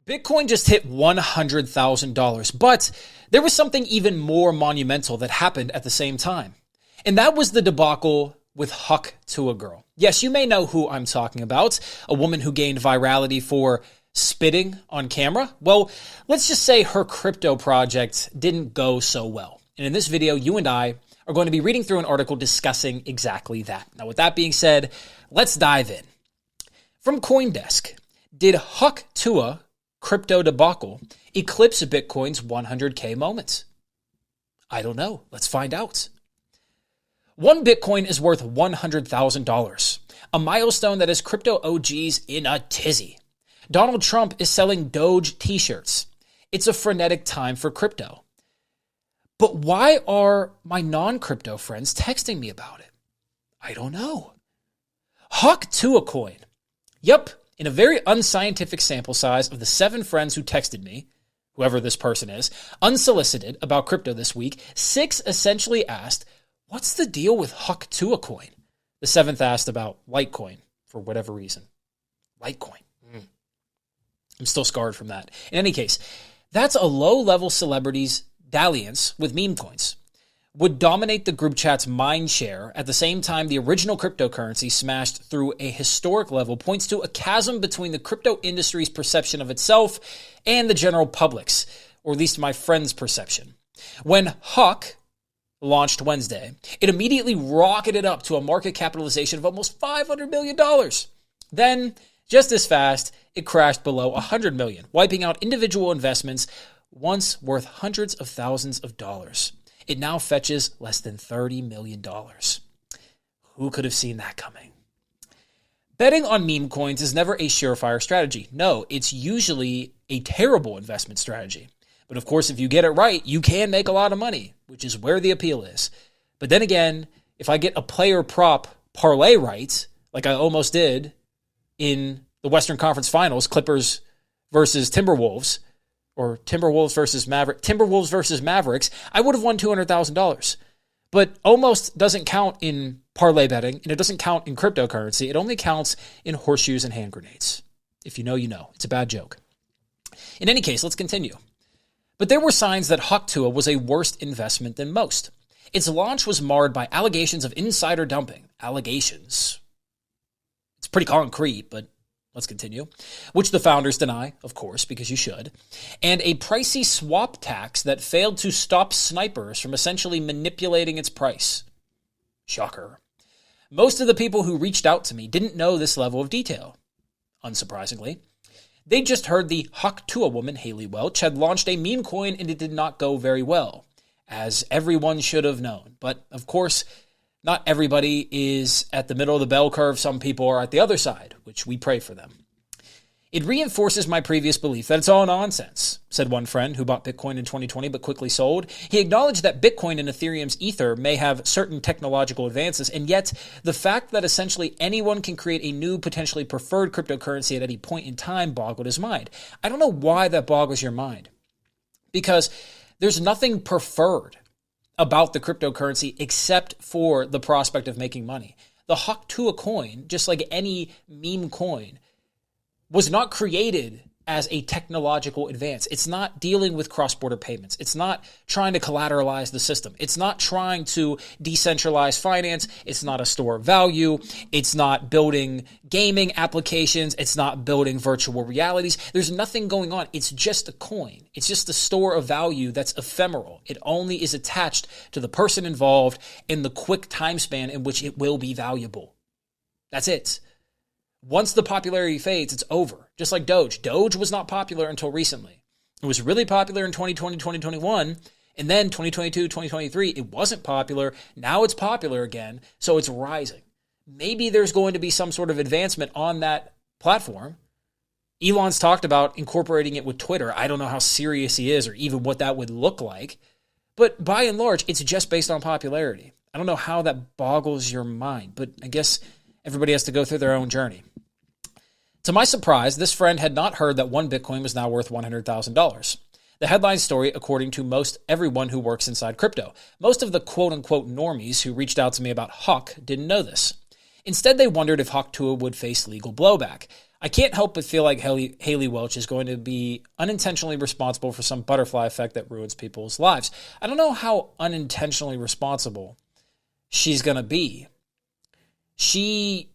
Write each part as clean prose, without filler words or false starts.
Bitcoin just hit $100,000, but there was something even more monumental that happened at the same time. And that was the debacle with Hawk Tuah Girl. Yes, you may know who I'm talking about, a woman who gained virality for spitting on camera. Well, let's just say her crypto project didn't go so well. And in this video, you and I are going to be reading through an article discussing exactly that. Now, with that being said, let's dive in. From CoinDesk, did Hawk Tuah crypto debacle eclipse Bitcoin's 100K moment? I don't know. Let's find out. One Bitcoin is worth $100,000, a milestone that has crypto OGs in a tizzy. Donald Trump is selling Doge t-shirts. It's a frenetic time for crypto. But why are my non-crypto friends texting me about it? I don't know. Hawk Tuah coin. Yep. In a very unscientific sample size of the 7 friends who texted me, whoever this person is, unsolicited about crypto this week, 6 essentially asked, what's the deal with Hawk Tuah coin? The 7th asked about Litecoin for whatever reason. Litecoin. I'm still scarred from that. In any case, that's a low-level celebrity's dalliance with meme coins. Would dominate the group chat's mind share at the same time the original cryptocurrency smashed through a historic level points to a chasm between the crypto industry's perception of itself and the general public's, or at least my friend's perception. When Hawk launched Wednesday, it immediately rocketed up to a market capitalization of almost $500 million. Then, just as fast, it crashed below $100 million, wiping out individual investments once worth hundreds of thousands of dollars. It now fetches less than $30 million. Who could have seen that coming? Betting on meme coins is never a surefire strategy. No, it's usually a terrible investment strategy. But of course, if you get it right, you can make a lot of money, which is where the appeal is. But then again, if I get a player prop parlay right, like I almost did in the Western Conference Finals, Clippers versus Timberwolves, or Timberwolves versus Mavericks, I would have won $200,000. But almost doesn't count in parlay betting, and it doesn't count in cryptocurrency. It only counts in horseshoes and hand grenades. If you know, you know. It's a bad joke. In any case, let's continue. But there were signs that Hawk Tuah was a worse investment than most. Its launch was marred by allegations of insider dumping. Allegations. It's pretty concrete, but let's continue. Which the founders deny, of course, because you should. And a pricey swap tax that failed to stop snipers from essentially manipulating its price. Shocker. Most of the people who reached out to me didn't know this level of detail. Unsurprisingly. They just heard the Hawk Tuah woman, Haley Welch, had launched a meme coin and it did not go very well, as everyone should have known. But, of course, not everybody is at the middle of the bell curve. Some people are at the other side, which we pray for them. It reinforces my previous belief that it's all nonsense, said one friend who bought Bitcoin in 2020 but quickly sold. He acknowledged that Bitcoin and Ethereum's Ether may have certain technological advances, and yet the fact that essentially anyone can create a new, potentially preferred cryptocurrency at any point in time boggled his mind. I don't know why that boggles your mind, because there's nothing preferred about the cryptocurrency except for the prospect of making money. The Hawk Tuah coin, just like any meme coin, was not created as a technological advance. It's not dealing with cross-border payments. It's not trying to collateralize the system. It's not trying to decentralize finance. It's not a store of value. It's not building gaming applications. It's not building virtual realities. There's nothing going on. It's just a coin. It's just a store of value that's ephemeral. It only is attached to the person involved in the quick time span in which it will be valuable. That's it. Once the popularity fades, it's over. Just like Doge. Doge was not popular until recently. It was really popular in 2020, 2021, and then 2022, 2023, it wasn't popular. Now it's popular again, so it's rising. Maybe there's going to be some sort of advancement on that platform. Elon's talked about incorporating it with Twitter. I don't know how serious he is or even what that would look like, but by and large, it's just based on popularity. I don't know how that boggles your mind, but I guess everybody has to go through their own journey. To my surprise, this friend had not heard that one Bitcoin was now worth $100,000. The headline story, according to most everyone who works inside crypto. Most of the quote-unquote normies who reached out to me about Hawk didn't know this. Instead, they wondered if Hawk Tuah would face legal blowback. I can't help but feel like Haley Welch is going to be unintentionally responsible for some butterfly effect that ruins people's lives. I don't know how unintentionally responsible she's going to be. She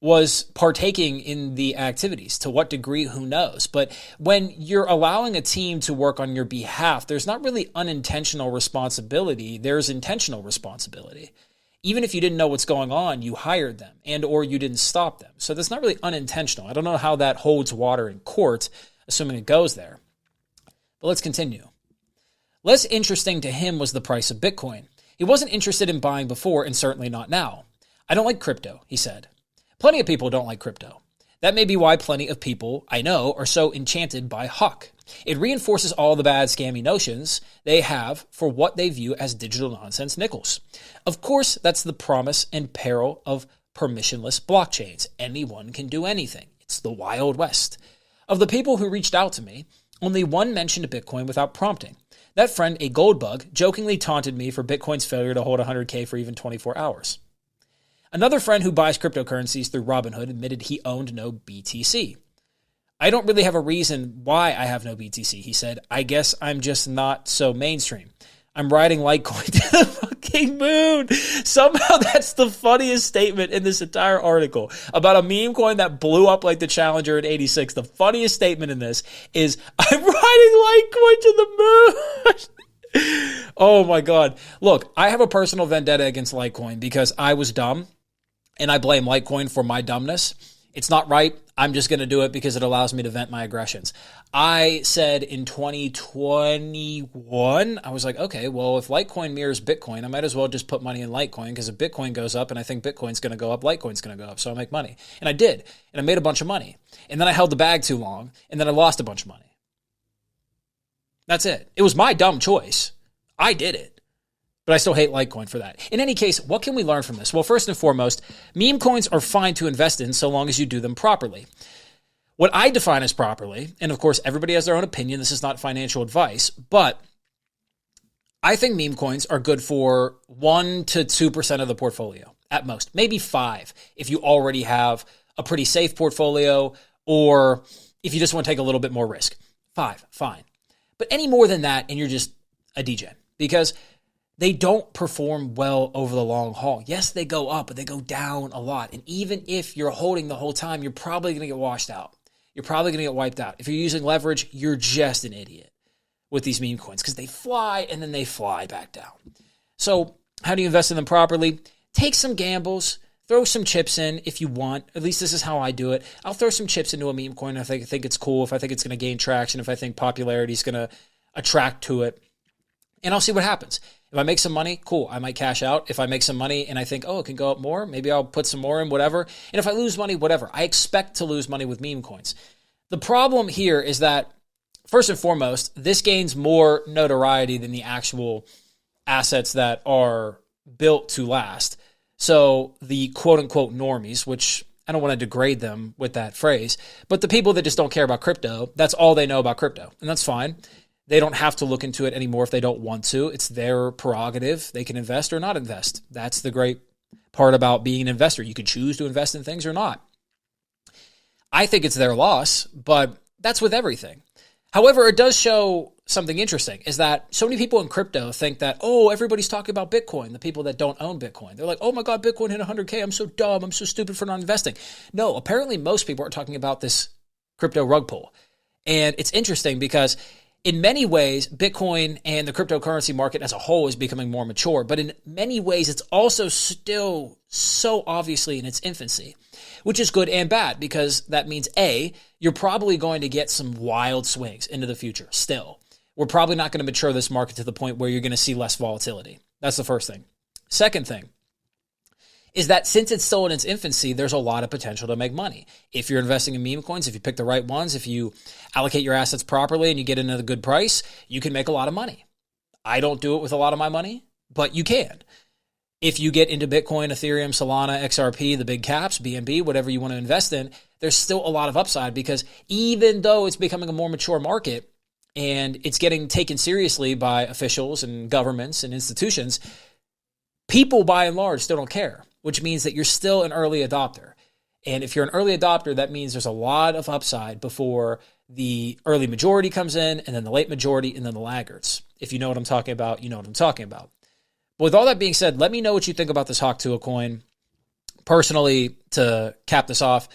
was partaking in the activities. To what degree, who knows? But when you're allowing a team to work on your behalf, there's not really unintentional responsibility. There's intentional responsibility. Even if you didn't know what's going on, you hired them and or you didn't stop them. So that's not really unintentional. I don't know how that holds water in court, assuming it goes there. But let's continue. Less interesting to him was the price of Bitcoin. He wasn't interested in buying before and certainly not now. I don't like crypto, he said. Plenty of people don't like crypto. That may be why plenty of people I know are so enchanted by Hawk. It reinforces all the bad scammy notions they have for what they view as digital nonsense nickels. Of course, that's the promise and peril of permissionless blockchains. Anyone can do anything. It's the Wild West. Of the people who reached out to me, only one mentioned Bitcoin without prompting. That friend, a gold bug, jokingly taunted me for Bitcoin's failure to hold 100K for even 24 hours. Another friend who buys cryptocurrencies through Robinhood admitted he owned no BTC. I don't really have a reason why I have no BTC, he said. I guess I'm just not so mainstream. I'm riding Litecoin to the fucking moon. Somehow that's the funniest statement in this entire article about a meme coin that blew up like the Challenger in 86. The funniest statement in this is, I'm riding Litecoin to the moon. Oh my God. Look, I have a personal vendetta against Litecoin because I was dumb and I blame Litecoin for my dumbness. It's not right. I'm just going to do it because it allows me to vent my aggressions. I said in 2021, I was like, okay, well, if Litecoin mirrors Bitcoin, I might as well just put money in Litecoin because if Bitcoin goes up and I think Bitcoin's going to go up, Litecoin's going to go up. So I make money. And I did. And I made a bunch of money. And then I held the bag too long. And then I lost a bunch of money. That's it. It was my dumb choice. I did it. But I still hate Litecoin for that. In any case, what can we learn from this? Well, first and foremost, meme coins are fine to invest in so long as you do them properly. What I define as properly, and of course, everybody has their own opinion. This is not financial advice, but I think meme coins are good for 1 to 2% of the portfolio at most, maybe 5 if you already have a pretty safe portfolio or if you just want to take a little bit more risk. 5, fine. But any more than that, and you're just a DJ, because they don't perform well over the long haul. Yes, they go up, but they go down a lot. And even if you're holding the whole time, you're probably going to get washed out. You're probably going to get wiped out. If you're using leverage, you're just an idiot with these meme coins because they fly and then they fly back down. So how do you invest in them properly? Take some gambles. Throw some chips in if you want. At least this is how I do it. I'll throw some chips into a meme coin if I think it's cool, if I think it's going to gain traction, if I think popularity is going to attract to it. And I'll see what happens. If I make some money, cool, I might cash out. If I make some money and I think, oh, it can go up more, maybe I'll put some more in, whatever. And if I lose money, whatever. I expect to lose money with meme coins. The problem here is that, first and foremost, this gains more notoriety than the actual assets that are built to last. So the quote-unquote normies, which I don't want to degrade them with that phrase, but the people that just don't care about crypto, that's all they know about crypto, and that's fine. They don't have to look into it anymore if they don't want to. It's their prerogative. They can invest or not invest. That's the great part about being an investor. You can choose to invest in things or not. I think it's their loss, but that's with everything. However, it does show something interesting, is that so many people in crypto think that, oh, everybody's talking about Bitcoin, the people that don't own Bitcoin. They're like, oh my God, Bitcoin hit 100K. I'm so dumb. I'm so stupid for not investing. No, apparently most people are talking about this crypto rug pull. And it's interesting because in many ways, Bitcoin and the cryptocurrency market as a whole is becoming more mature, but in many ways, it's also still so obviously in its infancy, which is good and bad because that means A, you're probably going to get some wild swings into the future still. We're probably not going to mature this market to the point where you're going to see less volatility. That's the first thing. Second thing is that since it's still in its infancy, there's a lot of potential to make money. If you're investing in meme coins, if you pick the right ones, if you allocate your assets properly and you get in at a good price, you can make a lot of money. I don't do it with a lot of my money, but you can. If you get into Bitcoin, Ethereum, Solana, XRP, the big caps, BNB, whatever you want to invest in, there's still a lot of upside because even though it's becoming a more mature market and it's getting taken seriously by officials and governments and institutions, people by and large still don't care, which means that you're still an early adopter. And if you're an early adopter, that means there's a lot of upside before the early majority comes in, and then the late majority, and then the laggards. If you know what I'm talking about, you know what I'm talking about. But with all that being said, let me know what you think about this Hawk Tuah coin. Personally, to cap this off,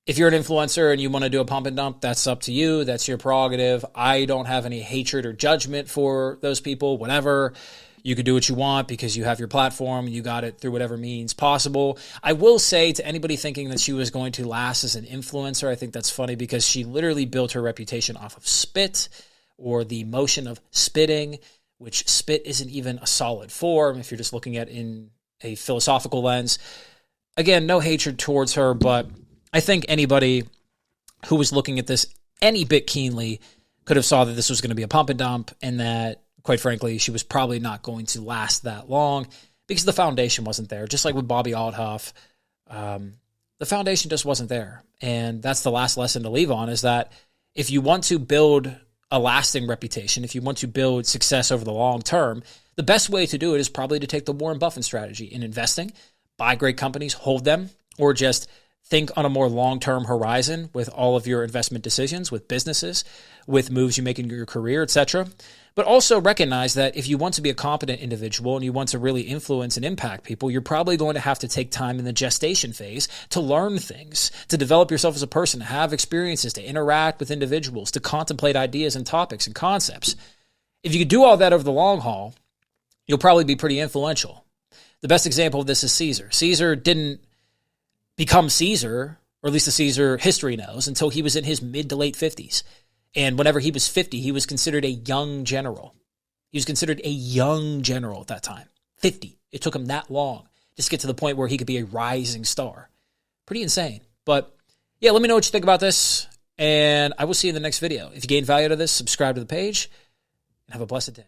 if you're an influencer and you want to do a pump and dump, that's up to you. That's your prerogative. I don't have any hatred or judgment for those people, whatever. You could do what you want because you have your platform. You got it through whatever means possible. I will say to anybody thinking that she was going to last as an influencer, I think that's funny because she literally built her reputation off of spit or the motion of spitting, which spit isn't even a solid form if you're just looking at it in a philosophical lens. Again, no hatred towards her, but I think anybody who was looking at this any bit keenly could have saw that this was going to be a pump and dump and that, quite frankly, she was probably not going to last that long because the foundation wasn't there. Just like with Bobby Althoff, the foundation just wasn't there. And that's the last lesson to leave on, is that if you want to build a lasting reputation, if you want to build success over the long term, the best way to do it is probably to take the Warren Buffett strategy in investing, buy great companies, hold them, or just think on a more long-term horizon with all of your investment decisions, with businesses, with moves you make in your career, etc. But also recognize that if you want to be a competent individual and you want to really influence and impact people, you're probably going to have to take time in the gestation phase to learn things, to develop yourself as a person, to have experiences, to interact with individuals, to contemplate ideas and topics and concepts. If you could do all that over the long haul, you'll probably be pretty influential. The best example of this is Caesar. Caesar didn't become Caesar, or at least the Caesar history knows, until he was in his mid to late 50s. And whenever he was 50, he was considered a young general. He was considered a young general at that time. 50. It took him that long just to get to the point where he could be a rising star. Pretty insane. But yeah, let me know what you think about this, and I will see you in the next video. If you gained value out of this, subscribe to the page, and have a blessed day.